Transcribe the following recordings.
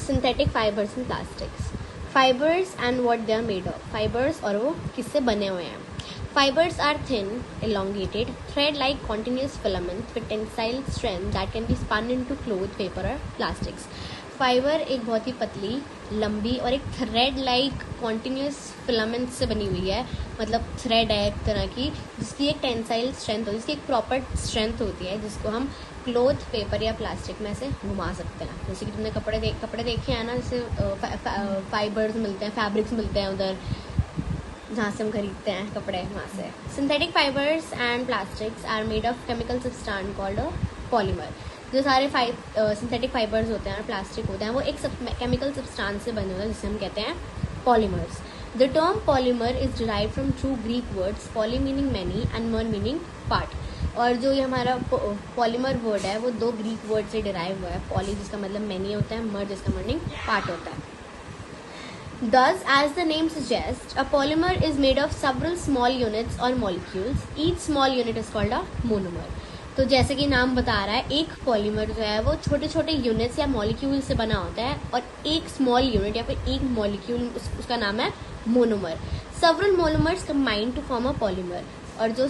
Synthetic fibres in plastics. Fibres and what they are made of. Fibres और वो किससे बने हुए हैं. Fibers are thin, elongated, thread-like continuous filaments with tensile strength that can be spun into cloth, paper or plastics. Fibre एक बहुत ही पतली, लंबी और एक थ्रेड लाइक कॉन्टिन्यूस फिलामेंट से बनी हुई है. मतलब थ्रेड है एक तरह की, जिसकी एक टेंसाइल स्ट्रेंथ होती है, जिसकी एक प्रॉपर स्ट्रेंथ होती है, जिसको हम क्लोथ, पेपर या प्लास्टिक में से घुमा सकते हैं. जैसे कि तुमने कपड़े देखे हैं ना, जैसे फाइबर्स मिलते हैं, फैब्रिक्स मिलते हैं उधर जहाँ से हम खरीदते हैं कपड़े, वहाँ से. Synthetic fibres and plastics are made of chemical substance called polymer. जो सारे सिंथेटिक फाइबर्स होते हैं और प्लास्टिक होते हैं, वो एक केमिकल सब्सटेंस से बने होते हैं, जिसे हम कहते हैं polymers. The term polymer is derived from two Greek words, poly meaning many and mer meaning part. और जो ये हमारा पॉलीमर वर्ड है वो दो ग्रीक वर्ड से डिराइव हुआ है. पॉली जिसका मतलब मैनी होता है, मर जिसका मीनिंग पार्ट होता है. Thus, as the name suggests, a polymer is made of several small units or molecules. Each small unit is called a monomer. तो जैसे कि नाम बता रहा है, एक पॉलीमर जो है वो छोटे छोटे यूनिट्स या मॉलिक्यूल से बना होता है, और एक स्मॉल यूनिट या फिर एक मॉलिक्यूल उसका नाम है monomer. Several monomers combine to form a polymer. और जो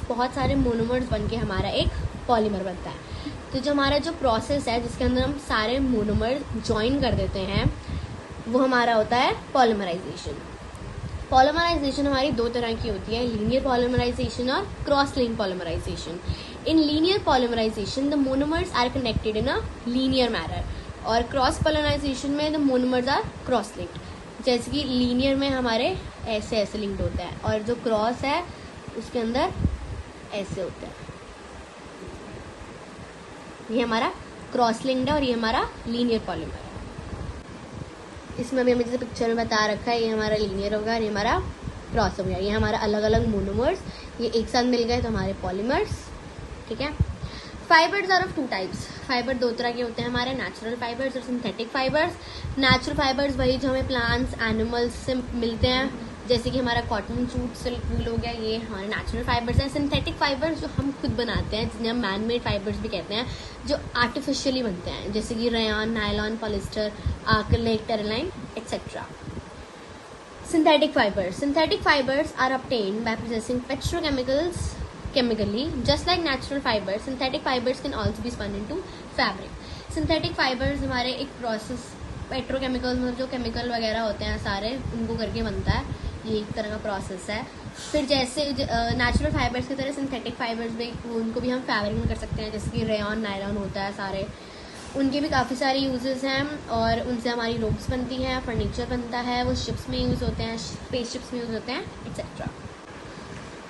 बहुत सारे मोनोमर्स बन के हमारा एक पॉलीमर बनता है. तो जो हमारा जो प्रोसेस है जिसके अंदर हम सारे मोनोमर ज्वाइन कर देते हैं, वो हमारा होता है पॉलीमराइजेशन. पॉलीमराइजेशन हमारी दो तरह की होती है, लीनियर पॉलीमराइजेशन और cross link polymerization. In linear polymerization the monomers are connected in a linear manner, और क्रॉस पॉलीमराइजेशन में the monomers are cross linked. जैसे कि लीनियर में हमारे ऐसे ऐसे लिंक्ड होता है, और जो क्रॉस है उसके अंदर ऐसे होता है. ये हमारा क्रॉस लिंक्ड है और ये हमारा लीनियर पॉलीमर है. इसमें अभी हमें जैसे पिक्चर में बता रखा है, ये हमारा लीनियर होगा और ये हमारा क्रॉस हो गया. ये हमारा अलग अलग मोनोमर्स, ये एक साथ मिल गए तो हमारे पॉलीमर्स. ठीक है. Fibres are of two types. Fibre दो तरह के होते हैं हमारे, नेचुरल फाइबर्स और सिंथेटिक फाइबर्स. नेचुरल फाइबर्स वही जो हमें प्लांट्स, एनिमल्स से मिलते हैं, जैसे कि हमारा कॉटन, जूट, सिल्क, वूल हो गया, ये हमारे नेचुरल फाइबर्स हैं. सिंथेटिक फाइबर्स जो हम खुद बनाते हैं, जिन्हें हम मैन मेड फाइबर्स भी कहते हैं, जो आर्टिफिशियली बनते हैं, जैसे कि रेयन, नायलॉन, पॉलिस्टर, आर्कलाइट, terylene etcetera. Synthetic fibers. Synthetic fibers are obtained by processing petrochemicals chemically. Just like natural fibers, synthetic fibers can also be spun into fabric. Synthetic fibers हमारे एक प्रोसेस, पेट्रोकेमिकल्स में जो chemical वगैरह होते हैं सारे, उनको करके बनता है. ये एक तरह का प्रोसेस है. फिर जैसे नेचुरल फाइबर्स की तरह सिंथेटिक फाइबर्स भी, उनको भी हम फैब्रिक में कर सकते हैं, जैसे कि रेयन, नायलॉन होता है सारे, उनके भी काफ़ी सारे यूजेस हैं. और उनसे हमारी रोप्स बनती हैं, फर्नीचर बनता है, वो शिप्स में यूज़ होते हैं, स्पेस शिप्स में यूज़ होते हैं etcetera.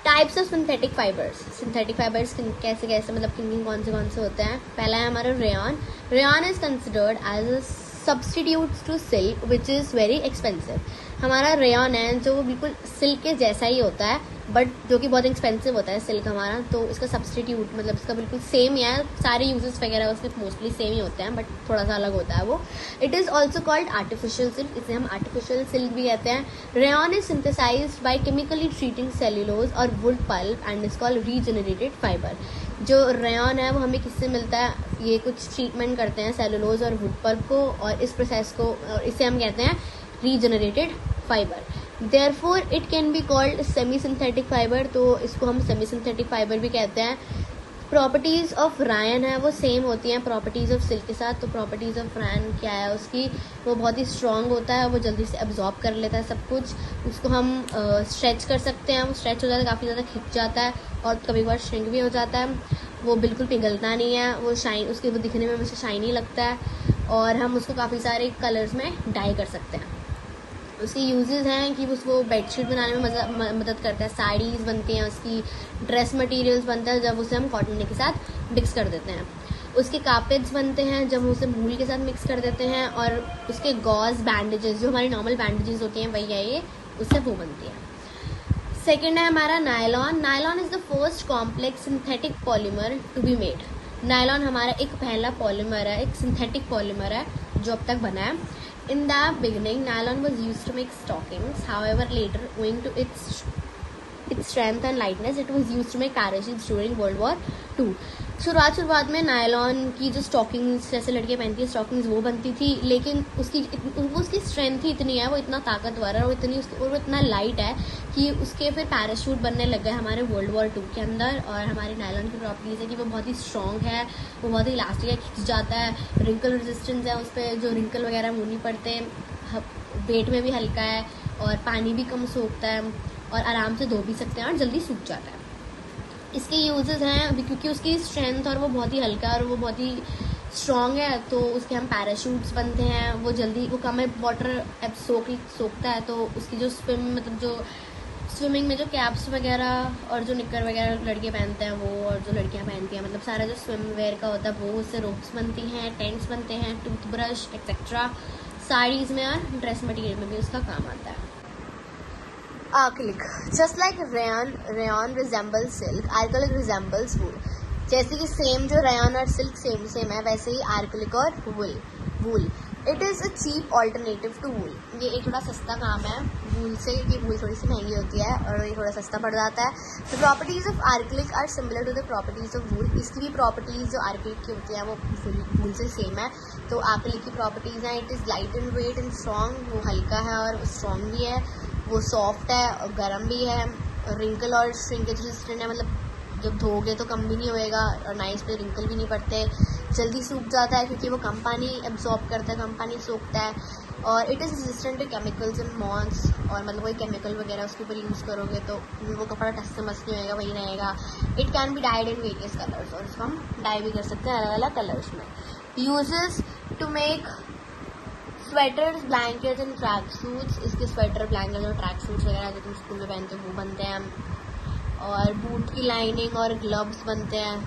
Types of synthetic fibres. Synthetic fibres कैसे कैसे, मतलब किन कौन से होते हैं. पहला है हमारा rayon. Rayon is considered as a substitute to silk which is very expensive. हमारा रेयन है जो बिल्कुल सिल्क के जैसा ही होता है, बट जो कि बहुत एक्सपेंसिव होता है सिल्क हमारा. तो इसका सब्सटीट्यूट मतलब इसका बिल्कुल सेम ही है, सारे यूजेस वगैरह उसके मोस्टली सेम ही होते हैं, बट थोड़ा सा अलग होता है वो. It is also called artificial silk. इसे हम आर्टिफिशियल सिल्क भी कहते हैं. Rayon is synthesized by chemically treating cellulose और wood pulp and is called regenerated fibre. जो रेयन है वो हमें किससे मिलता है, ये कुछ ट्रीटमेंट करते हैं सेल्यूलोज और वुड पल्प को, और इस प्रोसेस को, और इसे हम कहते हैं regenerated fibre. Therefore it can be called semi synthetic fibre. तो इसको हम सेमी सिंथेटिक फाइबर भी कहते हैं. प्रॉपर्टीज़ ऑफ रायन है वो सेम होती हैं प्रॉपर्टीज़ ऑफ सिल्क के साथ. तो प्रॉपर्टीज़ ऑफ रायन क्या है उसकी, वो बहुत ही स्ट्रॉन्ग होता है, वो जल्दी से एब्जॉर्ब कर लेता है सब कुछ. उसको हम स्ट्रेच कर सकते हैं, वो स्ट्रेच हो जाता है, काफ़ी ज़्यादा खिंच जाता है, और कभी बार श्रिंक भी हो जाता है. वो बिल्कुल पिघलता नहीं है, वो उसके वो दिखने में हमेशा शाइनी लगता है, और हम उसको काफ़ी सारे कलर्स में डाई कर सकते हैं. उसके यूजेस हैं कि उसको बेडशीट बनाने में मदद करता है, साड़ीज़ बनती हैं उसकी, ड्रेस मटेरियल्स बनता है जब उसे हम कॉटन के साथ मिक्स कर देते हैं. उसके कार्पेट्स बनते हैं जब हम उसे वूल के साथ मिक्स कर देते हैं. और उसके गॉज, बैंडेजेस, जो हमारी नॉर्मल बैंडेजेस होती हैं वही है ये, उससे वो बनती है. सेकेंड है हमारा nylon. Nylon is the first complex synthetic polymer to be made. Nylon हमारा एक पहला पॉलीमर है, एक सिंथेटिक पॉलीमर है जो अब तक बना है. In the beginning, nylon was used to make stockings. However, later, owing to its strength and lightness, it was used to make parachutes during World War II. शुरुआत में नायलॉन की जो स्टॉकिंग्स जैसे लड़कियाँ पहनती है स्टॉकिंग्स वो बनती थी, लेकिन उसकी स्ट्रेंथ ही इतनी है, वो इतना ताकतवर है और वो इतना लाइट है कि उसके फिर पैराशूट बनने लग गए हमारे World War II के अंदर। और हमारी नायलॉन की प्रॉपर्टीज़ है कि वो बहुत ही स्ट्रॉन्ग है, वो बहुत ही इलास्टिक है, खिंच जाता है, रिंकल रेजिस्टेंस है उस पर, जो रिंकल वगैरह मुँह नहीं पड़ते, वेट में भी हल्का है और पानी भी कम सोखता है और आराम से धो भी सकते हैं और जल्दी सूख जाता है। इसके यूजेस हैं अभी क्योंकि उसकी स्ट्रेंथ और वो बहुत ही हल्का और वो बहुत ही स्ट्रॉन्ग है, तो उसके हम पैराशूट्स बनते हैं, वो जल्दी वो कम वाटर सोखता है, तो उसकी जो स्विमिंग में जो कैप्स वगैरह और जो निक्कर वगैरह लड़के पहनते हैं वो, और जो लड़कियां पहनती हैं, मतलब सारा जो स्विम वेयर का होता है वो, उससे रोप्स बनती हैं, टेंट्स बनते हैं, टूथब्रश एक्सेट्रा, साड़ीज़ में और ड्रेस मटेरियल में भी उसका काम आता है। Acrylic, just like rayon resembles silk, acrylic resembles wool। जैसे कि सेम जो rayon और silk सेम है, वैसे ही acrylic और wool। It is a cheap alternative to wool। ये एक थोड़ा सस्ता काम है wool से, क्योंकि wool थोड़ी सी महंगी होती है और ये थोड़ा सस्ता पड़ जाता है। The properties of acrylic are similar to the properties of wool। इसकी भी प्रॉपर्टीज़ जो acrylic की होती हैं वो wool से सेम है। तो acrylic की प्रॉपर्टीज़ हैं, it is light in weight and strong, वो हल्का है और स्ट्रॉन्ग भी है, वो सॉफ्ट है और गर्म भी है, रिंकल और श्रिंकेज रेजिस्टेंट है, मतलब जब धोगे तो कम भी नहीं होएगा और ना इस पर रिंकल भी नहीं पड़ते, जल्दी सूख जाता है क्योंकि वो कम पानी एब्जॉर्ब करता है, कम पानी सोखता है, और it is resistant to chemicals and moths. और मतलब कोई केमिकल वगैरह उसके ऊपर यूज़ करोगे तो वो कपड़ा टस से मस नहीं होएगा, वही रहेगा। It can be died in various colours, और इसको हम डाई भी कर सकते हैं अलग अलग कलर्स में। Uses to make sweaters, blankets and track suits. इसके स्वेटर, ब्लैंकेट और ट्रैक सूट्स वगैरह जो तुम स्कूल में पहनते हो वो बनते हैं, और बूट की लाइनिंग और ग्लव्स बनते हैं।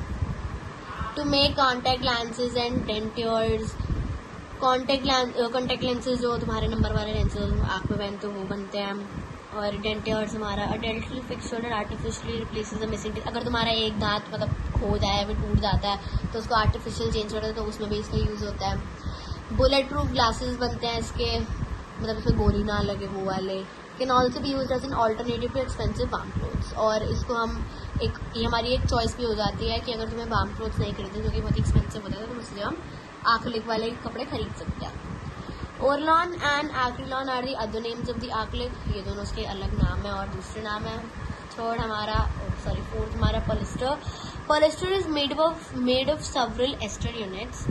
To make contact lenses and dentures, contact lenses जो तुम्हारे नंबर वाले लेंसेज आँख में पहनते हो वो बनते हैं, और डेंट्योर्स हमारा अडल्टली फिक्स्ड और artificially replaces the missing teeth. अगर तुम्हारा एक दांत मतलब खो जाए, वो टूट जाता है तो उसको आर्टिफिशियल चेंज करते हैं, तो उसमें भी इसका यूज़ होता है। बुलेट प्रूफ ग्लासेस बनते हैं इसके, मतलब इसमें गोली ना लगे वो वाले। Can also be use as an alternative to expensive warm clothes. और इसको हम ये हमारी एक चॉइस भी हो जाती है कि अगर तुम्हें वार्म क्लोथ्स नहीं खरीदते जो कि बहुत एक्सपेंसिव होता है, तो उससे हम acrylic वाले कपड़े खरीद सकते हैं। Orlon and acrylon are the other names of the acrylic। ये दोनों उसके अलग नाम है और दूसरे नाम है। फोर्थ हमारा polyester is made of several ester units.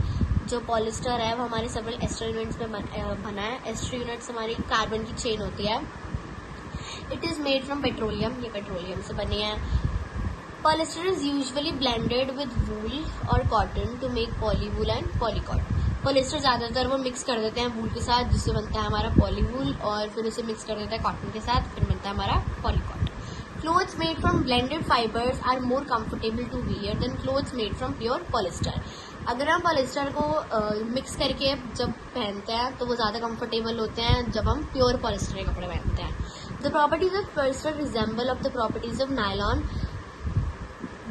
जो पॉलिस्टर है वो हमारे सेवरल एस्टर यूनिट्स में बना है। एस्टर यूनिट्स हमारी कार्बन की चेन होती है। It is made from petroleum, ये पेट्रोलियम से बनी है। Polyester is usually blended with wool और cotton to make polywool and polycot. Polyester ज़्यादातर वो मिक्स कर देते हैं वूल के साथ, जिससे बनता है हमारा पॉलीवूल, और फिर उसे मिक्स कर देते हैं कॉटन के साथ, फिर बनता है हमारा पॉलीकॉट। Clothes made from blended fibers are more comfortable to wear than clothes made from pure polyester। अगर हम पॉलिस्टर को मिक्स करके जब पहनते हैं तो वो ज़्यादा कंफर्टेबल होते हैं जब हम प्योर पॉलिस्टर के कपड़े पहनते हैं। The properties of polyester resemble of the properties of nylon.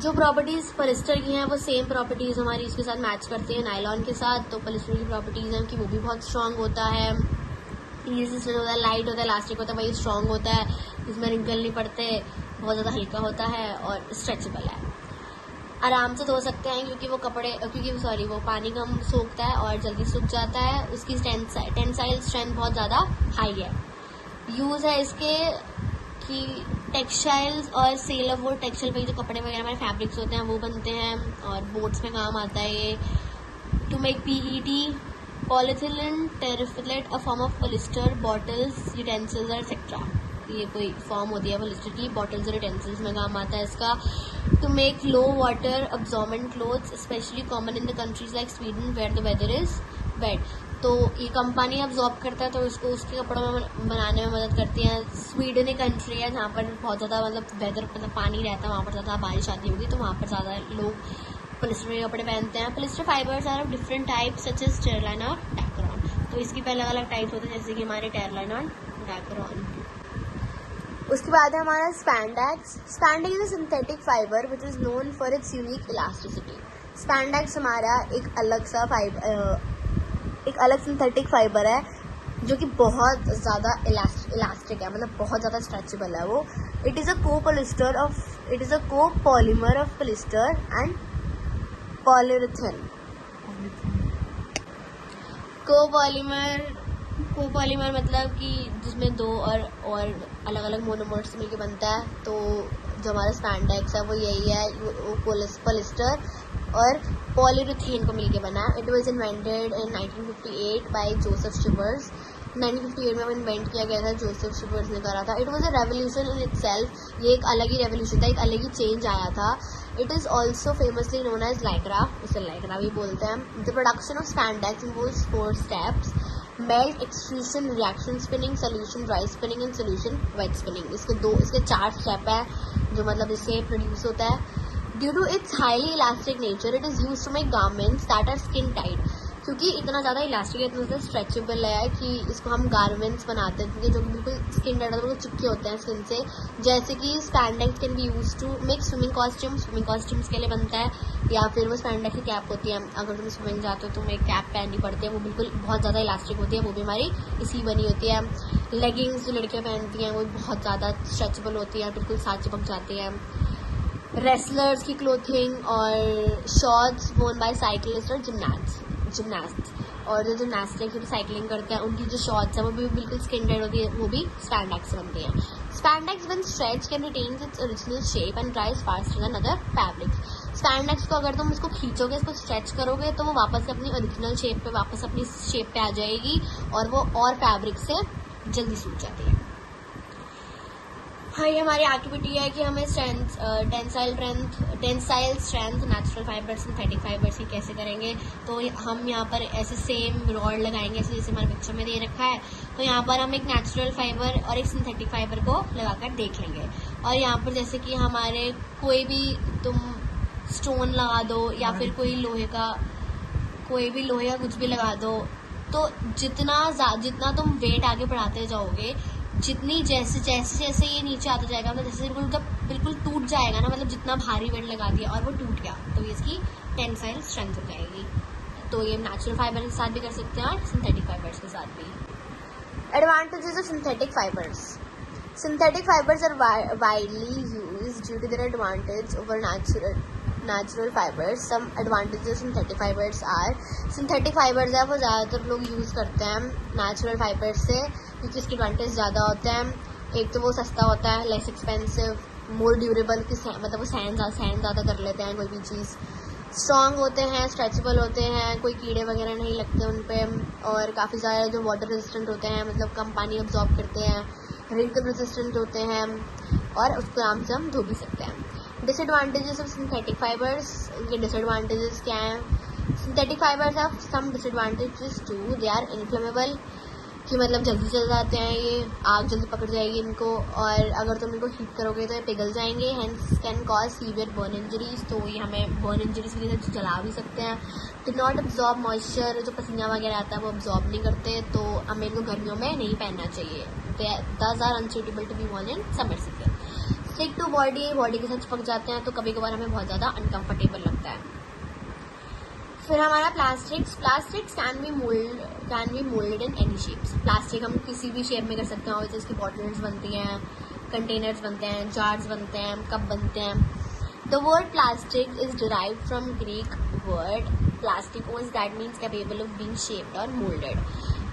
जो प्रॉपर्टीज़ पॉलिस्टर की हैं वो सेम प्रॉपर्टीज़ हमारी इसके साथ मैच करती हैं नायलॉन के साथ। तो पॉलिस्टर की प्रॉपर्टीज़ हैं कि वो भी बहुत स्ट्रांग होता है, रेजिस्टेंट होता है, लाइट होता है, इलास्टिक होता है, वही स्ट्रांग होता है, इसमें रिंकल नहीं पड़ते, बहुत ज़्यादा हल्का होता है और स्ट्रेचेबल है। आराम से धो सकते हैं क्योंकि वो पानी कम सोखता है और जल्दी सूख जाता है। उसकी टेंसाइल स्ट्रेंथ बहुत ज़्यादा हाई है। यूज़ है इसके कि टेक्सटाइल्स और सेल ऑफ वुड, टेक्सटाइल पे जो कपड़े वगैरह हमारे फैब्रिक्स होते हैं वो बनते हैं और बोट्स में काम आता है ये। To make PET, polyethylene terephthalate, a form of polyester, bottles, utensils etcetera. ये कोई फॉर्म होती है पॉलिस्टर की, बॉटल्स और यूटेंसिल्स में काम आता है इसका। To make low water absorbent clothes, specially common in the countries like Sweden where the weather is wet. तो ये कम पानी अब्जॉर्ब करता है तो इसको उसके कपड़ों में बनाने में मदद करती हैं। स्वीडन एक कंट्री है जहाँ पर बहुत ज़्यादा वेदर पानी रहता है, वहाँ पर ज़्यादा बारिश आती होगी, तो वहाँ पर ज़्यादा लोग पॉलिस्टर के कपड़े पहनते हैं। Polyester fibres are of different types such as terylene और डैक्रॉन। तो इसकी पे अलग अलग टाइप्स होते हैं जैसे कि हमारे टेरलाइन और डैक्रॉन। उसके बाद है हमारा spandex. Spandex is a synthetic fibre which is known for its unique elasticity. Spandex हमारा एक अलग सिंथेटिक फाइबर है जो कि बहुत ज़्यादा इलास्टिक है, मतलब बहुत ज़्यादा स्ट्रेचेबल है वो। इट इज़ अ को polymer of polyester and polyurethane. Copolymer मतलब कि जिसमें दो और अलग अलग मोनोमर्स मिलके बनता है। तो जो हमारा स्पैंडेक्स है वो यही है, वो पॉलिस्टर और पॉलीयुरेथेन को मिलके बना है। It was invented in 1958 by Joseph Shivers. 1958 में इन्वेंट किया गया था, जोसेफ शिवर्स ने करा था। It was a revolution in itself, ये एक अलग ही रेवोल्यूशन था, एक अलग ही चेंज आया था। It is also famously known as Lycra, उसे लाइक्रा भी बोलते हैं। The production of spandex involves 4 steps: melt, extrusion, reaction spinning, solution dry spinning and solution wet spinning. इसके 4 स्टेप है जो मतलब इससे प्रोड्यूस होता है। Due to its highly elastic nature, it is use to make garments that are skin tight. क्योंकि इतना ज़्यादा इलास्टिक है, इतना ज़्यादा स्ट्रेचेबल है कि इसको हम गारमेंट्स बनाते हैं, क्योंकि जो कि बिल्कुल स्किन टाइट बिल्कुल चिपके होते हैं स्किन से। जैसे कि spandex can be use to make swimming costumes के लिए बनता है, या फिर वो स्पैंडेक्स की कैप होती है। अगर तुम स्विमिंग जाते हो तो तुम्हें कैप पहननी पड़ती है, वो बिल्कुल बहुत ज़्यादा इलास्टिक होती है, वो भी हमारी इसी बनी होती है। लेगिंग्स जो लड़कियाँ पहनती हैं वो बहुत ज़्यादा स्ट्रेचेबल होती है, बिल्कुल साथ चिपक जाती है। रेसलर्स की क्लोथिंग और शॉर्ट्स वोन बाय साइकिलिस्ट और जिमनास्ट, और जो जिमनास्टिक साइकिलिंग करते हैं उनकी जो शॉर्ट्स है वो भी बिल्कुल स्किन टाइट होती है, वो भी स्पैंडेक्स बनती है। Spandex when stretch can retain its original shape and dries faster than other fabrics. Spandex को अगर तुम इसको खींचोगे, इसको स्ट्रेच करोगे तो वो वापस से अपनी ओरिजिनल शेप पे वापस अपनी शेप पे आ जाएगी, और वो और फैब्रिक से जल्दी सूख जाती है। हाँ, ये हमारी एक्टिविटी है कि हमें tensile strength, natural fibre, synthetic fibre की कैसे करेंगे। तो हम यहाँ पर ऐसे सेम रॉड लगाएंगे, जैसे हमारे पिक्चर में दे रखा है। तो यहाँ पर हम एक नेचुरल फाइबर और एक सिंथेटिक फाइबर को लगाकर देख लेंगे। और यहाँ पर जैसे कि हमारे कोई भी तुम स्टोन लगा दो, या फिर कोई लोहे का कुछ भी लगा दो, तो जितना तुम वेट आगे बढ़ाते जाओगे, जितनी जैसे ये नीचे आता जाएगा, मतलब जैसे बिल्कुल टूट जाएगा ना, मतलब जितना भारी वेट लगा दिया और वो टूट गया, तो ये इसकी टेंसाइल स्ट्रेंथ हो जाएगी। तो ये नेचुरल फाइबर के साथ भी कर सकते हैं और सिंथेटिक फाइबर्स के साथ भी। Advantages of synthetic fibres. Synthetic fibres are widely used due to their advantage over natural fibres. Some advantages synthetic fibres are, synthetic fibres है वो ज़्यादातर लोग यूज़ करते हैं नेचुरल फाइबर्स से, क्योंकि इसके एडवांटेज ज़्यादा होते हैं। एक तो वो सस्ता होता है, लेस एक्सपेंसिव, मोर ड्यूरेबल, मतलब वो सहन ज़्यादा कर लेते हैं कोई भी चीज़। स्ट्रॉन्ग होते हैं, स्ट्रेचेबल होते हैं, कोई कीड़े वगैरह नहीं लगते उन पर, और काफ़ी ज़्यादा जो वाटर रेजिस्टेंट होते हैं, मतलब कम पानी अब्जॉर्ब करते हैं, रिंकल रेजिस्टेंट होते हैं, और उसको आराम से हम धो भी सकते हैं। डिसएडवांटेजेस ऑफ सिंथेटिक फाइबर्स, इनके डिसएडवांटेजेस क्या हैं। Synthetic fibres have some disadvantages too, they are inflammable, कि मतलब जल्दी चल जाते हैं, ये आग जल्दी पकड़ जाएगी इनको, और अगर तुम इनको हीट करोगे तो ये पिघल जाएंगे। Hence can cause severe burn injuries, तो ये हमें बर्न इंजरीज की वजह से जला भी सकते हैं। डिड नॉट अब्जॉर्ब मॉइस्चर, जो पसीना वगैरह आता है वो अब्जॉर्ब नहीं करते, तो हमें इनको गर्मियों में नहीं पहनना चाहिए। These are unsuitable to be worn in summer season. Stick to body के साथ चिपक जाते हैं, तो कभी कभार हमें बहुत ज़्यादा अनकम्फर्टेबल लगता है। फिर हमारा plastics can be moulded in any shapes. Plastic हम किसी भी शेप में कर सकते हैं, और जैसे बॉटल्स बनती हैं, कंटेनर्स बनते हैं, जार्स बनते हैं, कप बनते हैं। The word plastic is derived from Greek word plastikos, that means capable of being shaped और मोल्डेड।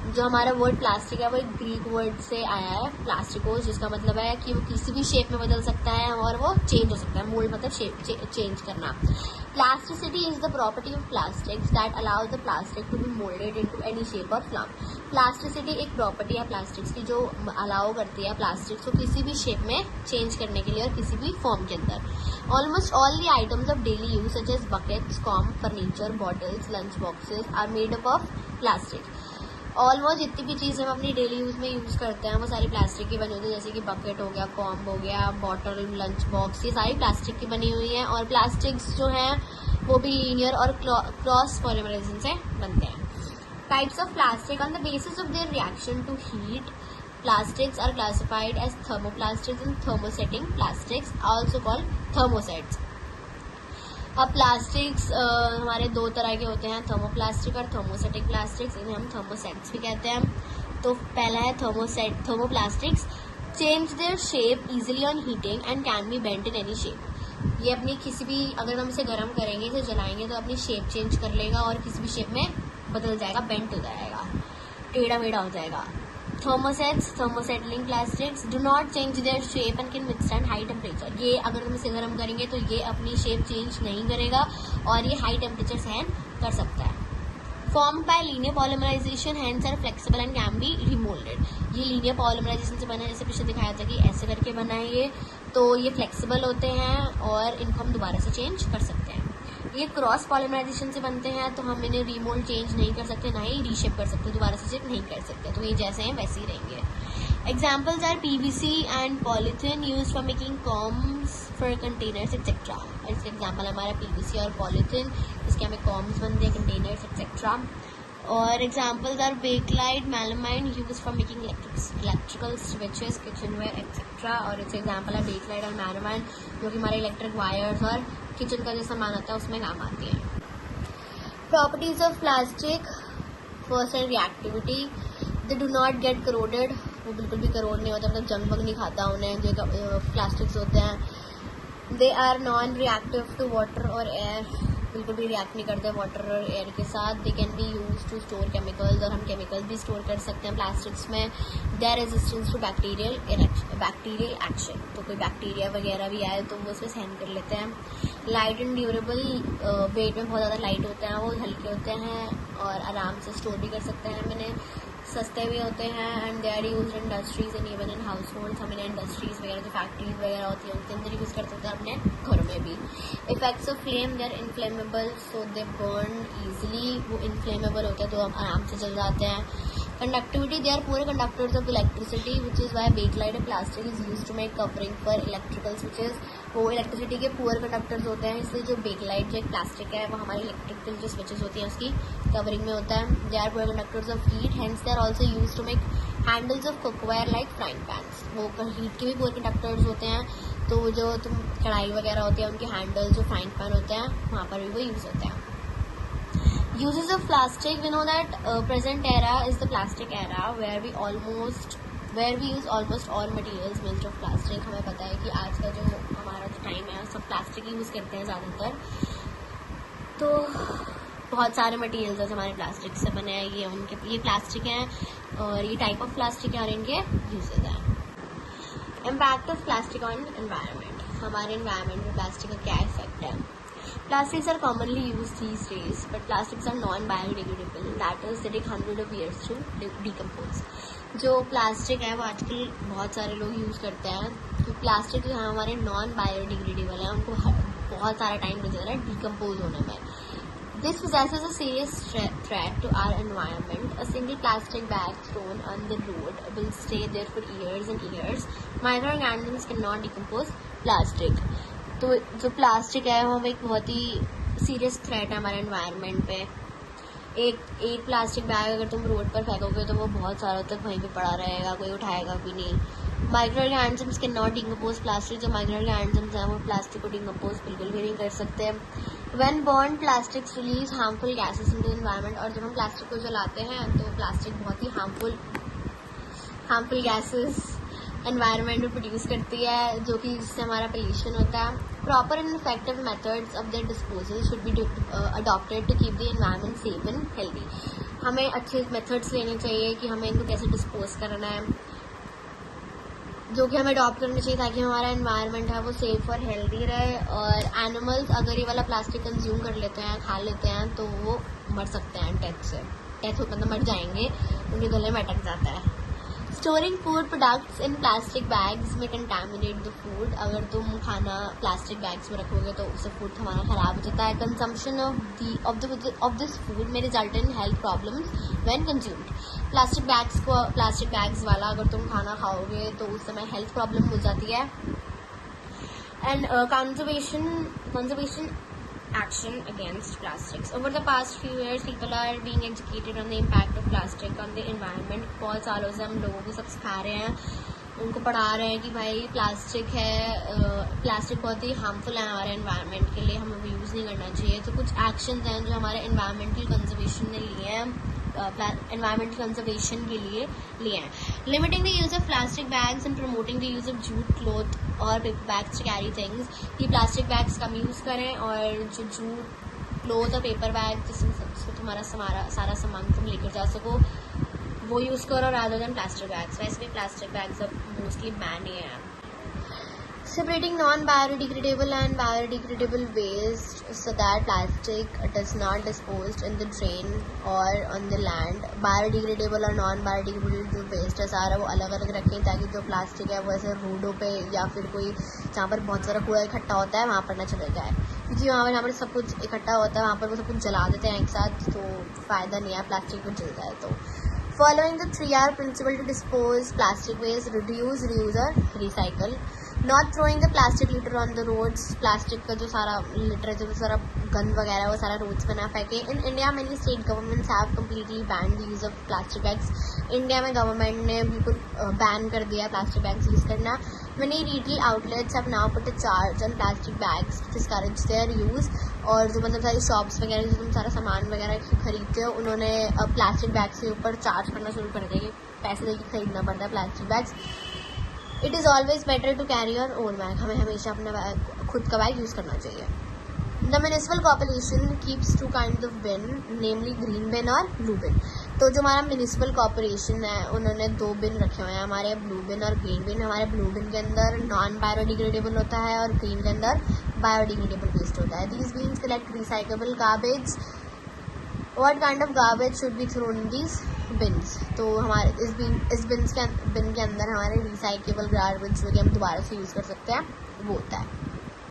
जो हमारा वर्ड प्लास्टिक है वो एक ग्रीक वर्ड से आया है, प्लास्टिकोस, जिसका मतलब है कि वो किसी भी शेप में बदल सकता है और वो चेंज हो सकता है। मोल्ड मतलब शेप चेंज करना। Plasticity is the property of plastics that allows the plastic to be molded into any shape or form. Plasticity एक प्रॉपर्टी है प्लास्टिक्स की जो अलाउ करती है प्लास्टिक्स को किसी भी शेप में चेंज करने के लिए और किसी भी फॉर्म के अंदर। Almost all the items of daily use such as buckets, comb, furniture, bottles, lunch boxes are made up of plastic. Almost जितनी भी चीज़ हम अपनी डेली यूज़ में यूज़ करते हैं वो सारी प्लास्टिक की बनी होती है, जैसे कि बकेट हो गया, कॉम्ब हो गया, बॉटल, लंच बॉक्स, ये सारी प्लास्टिक की बनी हुई हैं। और प्लास्टिक्स जो हैं वो भी लीनियर और क्रॉस पॉलीमराइजेशन से बनते हैं। Types of plastic on the basis of their reaction to heat, plastics are classified as thermoplastics and thermosetting plastics, also called thermosets. अब प्लास्टिक्स हमारे दो तरह के होते हैं, थर्मोप्लास्टिक और थर्मोसेटिक प्लास्टिक्स, इन्हें हम थर्मोसेट्स भी कहते हैं। तो पहला है thermoplastics change their shape easily on heating and can be bent in any shape. ये अपनी किसी भी, अगर हम इसे गर्म करेंगे, इसे जलाएंगे तो अपनी शेप चेंज कर लेगा और किसी भी शेप में बदल जाएगा, बेंट हो जाएगा, टेढ़ा मेढ़ा हो जाएगा। Thermosets, thermosetting plastics do not change their shape and can withstand high temperature. ये अगर हम इसे गर्म करेंगे तो ये अपनी शेप चेंज नहीं करेगा और ये हाई टेम्परेचर सहन कर सकता है। Formed by linear polymerization, hence are flexible and can be remolded. ये linear polymerization से बना है, जैसे पीछे दिखाया था कि ऐसे करके बना है ये, तो ये फ्लेक्सिबल होते हैं और इनको हम दोबारा से चेंज कर सकते हैं। ये क्रॉस पॉलीमराइजेशन से बनते हैं तो हम इन्हें रीमोल्ड चेंज नहीं कर सकते, ना ही रीशेप कर सकते, दोबारा से शेप नहीं कर सकते, तो ये जैसे हैं वैसे ही रहेंगे। Examples are PVC and polythene use for making combs for containers etcetera. इसके एग्जाम्पल हमारा PVC और पॉलीथीन, इसके हमें कॉम्स बनते हैं, कंटेनर्स एक्सेट्रा। और examples are Bakelite, melamine use for making electrical switches, kitchenware etcetera. और इसके एग्जाम्पल है बेकलाइट और मेलामाइन, जो कि हमारे इलेक्ट्रिक वायर्स और किचन का जो सामान होता है उसमें काम आती है। Properties of plastic, first and reactivity, they do not gate corroded, वो बिल्कुल भी करोड नहीं होता, मतलब जंग वंग नहीं खाता उन्हें, जो प्लास्टिक्स होते हैं। They are non reactive to water और एयर, बिल्कुल भी रिएक्ट नहीं करते वाटर और एयर के साथ। They can be use to store chemicals, और हम केमिकल्स भी स्टोर कर सकते हैं प्लास्टिक्स में। They are resistance to bacterial action, तो कोई बैक्टीरिया वगैरह भी आए तो वो उसमें सहन कर लेते हैं। लाइट एंड ड्यूरेबल, वेट में बहुत ज़्यादा लाइट होते हैं, वो हल्के होते हैं और आराम से स्टोर भी कर सकते हैं, मैंने सस्ते भी होते हैं। And they are use industries and even in household, हम इन्हें इंडस्ट्रीज वगैरह जो फैक्ट्रीज वगैरह होती हैं उनके अंदर यूज़ कर सकते हैं, अपने घरों में भी। Effects of flame, they are inflammable so they burn easily, वो इनफ्लेमेबल होते हैं तो हम आराम से जल जाते हैं। Conductivity, they are poor conductors of electricity which is why Bakelite and plastic is use to make covering for electrical switches. वो इलेक्ट्रिसिटी के पुअर कंडक्टर्स होते हैं, इसलिए जो बेकलाइट जो एक प्लास्टिक है वो हमारी इलेक्ट्रिकल जो स्विचेस होती हैं उसकी कवरिंग में होता है। They are poor conductors of heat, hence they are also use to make handles of cookware like frying pans. वो हीट के भी पुअर कंडक्टर्स होते हैं, तो जो तुम कढ़ाई वगैरह होती है उनके हैंडल्स जो फ्राइंग पैन होते हैं वहाँ पर भी वो यूज़ होते हैं। Uses of plastic, we know that present era is the plastic era where we use almost all materials made of plastic। हमें पता है कि आज का जो हमारा जो टाइम है सब प्लास्टिक यूज़ करते हैं ज़्यादातर, तो बहुत सारे मटेरियल्स जो हमारे प्लास्टिक से बने हैं ये प्लास्टिक हैं और ये टाइप ऑफ प्लास्टिक है और इनके यूजेज हैं। Impact of plastic on environment, हमारे एनवायरनमेंट में प्लास्टिक का क्या इफेक्ट है। Plastics are commonly used these days, but plastics are non-biodegradable. That is, they take hundreds of years to decompose. जो प्लास्टिक है वो आजकल बहुत सारे लोग यूज़ करते हैं, तो प्लास्टिक जो है हमारे नॉन बायोडिग्रेडेबल हैं, उनको बहुत सारा टाइम लग जाता है डिकम्पोज होने में। This possesses a serious threat to our environment. A single plastic bag thrown on the road will stay there for years and years. Microorganisms cannot decompose plastic. तो जो प्लास्टिक है वो एक बहुत ही सीरियस थ्रेट है हमारे एनवायरनमेंट पे। एक प्लास्टिक बैग अगर तुम रोड पर फेंकोगे तो वो बहुत सालों तक वहीं पे पड़ा रहेगा, कोई उठाएगा भी नहीं। Micro organisms can not decompose plastic, जो माइक्रो ऑर्गेनिजम्स हैं वो प्लास्टिक को डिकम्पोज बिल्कुल भी नहीं कर सकते। When burn plastics release harmful gases into the environment, और जब हम प्लास्टिक को जलाते हैं तो प्लास्टिक बहुत ही हार्मफुल गैसेस एनवायरनमेंट में प्रोड्यूस करती है, जो कि जिससे हमारा पोल्यूशन होता है। Proper and effective methods of their disposal should be adopted to keep the environment safe and healthy. हमें अच्छे मेथड्स लेने चाहिए कि हमें इनको कैसे डिस्पोज करना है, जो कि हमें अडॉप्ट करना चाहिए ताकि हमारा एनवायरनमेंट है वो सेफ और हेल्दी रहे। और एनिमल्स अगर ये वाला प्लास्टिक कंज्यूम कर लेते हैं, खा लेते हैं, तो वो मर सकते हैं डेथ होकर, तो मर जाएंगे, उनके गले में अटक जाता है। Storing food products in plastic bags में कंटामिनेट द फूड, अगर तुम खाना प्लास्टिक बैग्स में रखोगे तो उससे फूड हमारा ख़राब हो जाता है। कंजम्पशन ऑफ दिस फूड में result in health problems when consumed. Plastic bags वाला अगर तुम खाना खाओगे तो उस समय हेल्थ प्रॉब्लम हो जाती है। And conservation action against plastics. Over the past few years, people are being educated on the impact of plastic on the environment. बहुत सालों से हम लोगों को सब सिखा रहे हैं, उनको पढ़ा रहे हैं कि भाई प्लास्टिक प्लास्टिक बहुत ही हार्मफुल है हमारे एनवायरनमेंट के लिए, हमें वो यूज़ नहीं करना चाहिए। तो कुछ एक्शंस हैं जो हमारे एनवायरमेंटल कंजर्वेशन ने लिए हैं, एनवायरमेंटल कंजर्वेशन के लिए लिए हैं। Limiting the use of plastic bags and promoting the use of jute cloth और paper bags to carry things. कि प्लास्टिक बैग्स कम यूज़ करें और जो जूट क्लोथ और पेपर बैग जिसमें तुम्हारा सारा सामान तुम लेकर जा सको वो यूज़ करो rather than plastic bags. वैसे भी प्लास्टिक बैग्स अब मोस्टली बैन ही है. Separating non-biodegradable and biodegradable waste so that plastic does not disposed in the drain or on the land. Biodegradable और non-biodegradable जो waste है सारा वो अलग अलग रखें ताकि जो प्लास्टिक है वो ऐसे रोडों पे या फिर कोई जहाँ पर बहुत सारा कूड़ा इकट्ठा होता है वहाँ पर ना चले जाए, क्योंकि वहाँ पर सब कुछ इकट्ठा होता है वहाँ पर वो सब कुछ जला देते हैं एक साथ, तो फ़ायदा नहीं है प्लास्टिक को जल जाए. तो Following the 3R principle to dispose plastic waste, reduce, reuse और recycle. Not throwing the plastic litter on the roads. Plastic का जो सारा लिटर है, जो सारा गंद वगैरह है वो सारा रोड्स पे ना फेंके. In India, many state governments have completely banned the use of plastic bags. India में गवर्नमेंट ने बिल्कुल बैन कर दिया प्लास्टिक बैग्स यूज़ करना. Many retail outlets have now put a charge on plastic bags to discourage their use. और जो मतलब सारी शॉप्स वगैरह जो तुम सारा सामान वगैरह खरीदते हो उन्होंने प्लास्टिक बैग्स के ऊपर चार्ज करना शुरू कर दिया कि पैसे देके खरीदना पड़ता है plastic bags. It is always better to carry your own bag. हमें हमेशा अपना खुद का बैग यूज़ करना चाहिए. The municipal corporation keeps 2 kinds of bin, namely green bin और ब्लू बिन. तो जो हमारा म्यूनिसिपल कॉर्पोरेशन है उन्होंने 2 बिन रखे हुए हैं हमारे, ब्लू बिन और ग्रीन बिन. हमारे ब्लू बिन के अंदर नॉन बायोडिग्रेडेबल होता है और ग्रीन के अंदर बायोडिग्रेडेबल वेस्ट होता है. These beans collect recyclable garbage. What kind of garbage should be thrown in these beans. तो हमारे इस बिन के अंदर हमारे रिसाइकेबल गार्बेज जो कि हम दोबारा से यूज़ कर सकते हैं वो होता है.